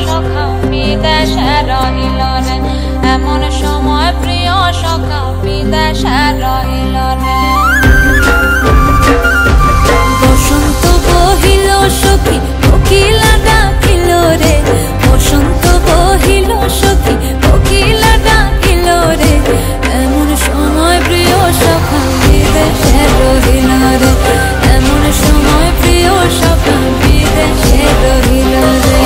সখা বিদেশে রহিল রে, এমন সময় প্রিয় সখা বিদেশে রহিল রে। বসন্ত বহিল সখী কোকিলা ডাকিল রে, বসন্ত বহিল সখী কোকিলা ডাকিল রে, এমন সময় প্রিয় সখা বিদেশে রহিল রে, এমন সময় প্রিয় সখা বিদেশে রহিল রে।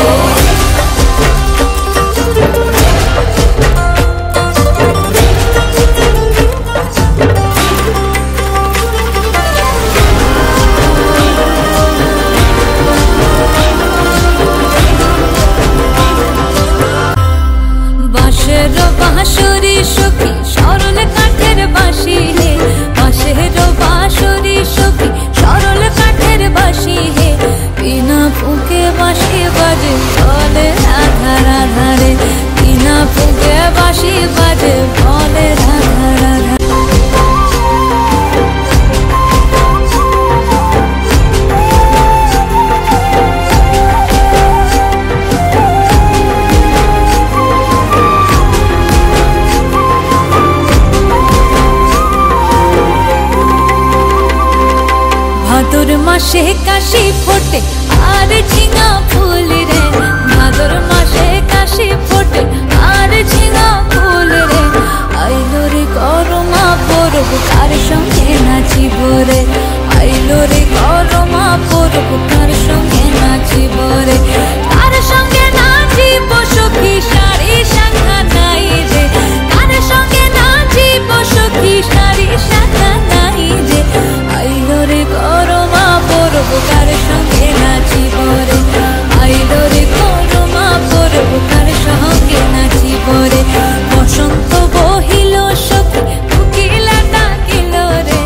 বাঁশের বাঁশরি সখী সরল কাঠের বাঁশি হে, বাঁশের বাঁশরি সখী সরল কাঠের বাঁশি হে, বিনা ফুঁকে বাঁশি বাজে বলে রাধা রাধা রে, বিনা ফুঁকে বাঁশি বাজে বলে রাধা রাধা। ভাদর মাসে কাশি ফোটে আর ঝিঙা ফুল রে, ভাদর মাসে কাশি ফোটে আর ঝিঙা ফুল রে, আইলো রে করমা পরব কার সঙ্গে নাচিব রে, আইলো রে করমা পরব কার সঙ্গে নাচিব রে, কার সঙ্গে নাচিব সখী সারি শাখা নাই রে, কার সঙ্গে নাচিব সখী সারি শাখা নাই রে, আইলো রে করমা পরব কার সঙ্গে নাচিব রে, আইলো রে করমা পরব কার সঙ্গে নাচিব রে। বসন্ত বহিল সখী কোকিলা ডাকিল রে,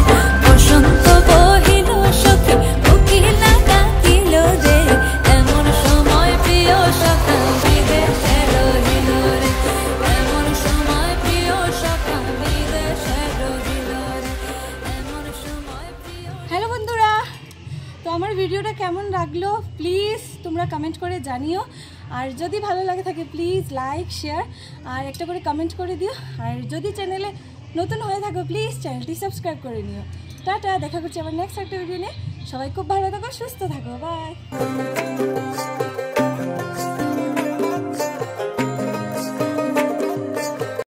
বসন্ত বহিল সখী কোকিলা ডাকিল রে, এমন সময় প্রিয় সখা বিদেশে রহিল রে, এমন সময় প্রিয় সখা বিদেশে রহিল রে, এমন সময় প্রিয়। হ্যালো বন্ধুরা, তো আমার ভিডিওটা কেমন লাগলো প্লিজ তোমরা কমেন্ট করে জানিও, আর যদি ভালো লাগে থাকে প্লিজ লাইক শেয়ার আর একটা করে কমেন্ট করে দিও, আর যদি চ্যানেলে নতুন হয়ে থাকো প্লিজ চ্যানেলটি সাবস্ক্রাইব করে নিও। টাটা, দেখা করছি আবার নেক্সট একটা ভিডিও নিয়ে। সবাই খুব ভালো থাকো, সুস্থ থাকো, বাই।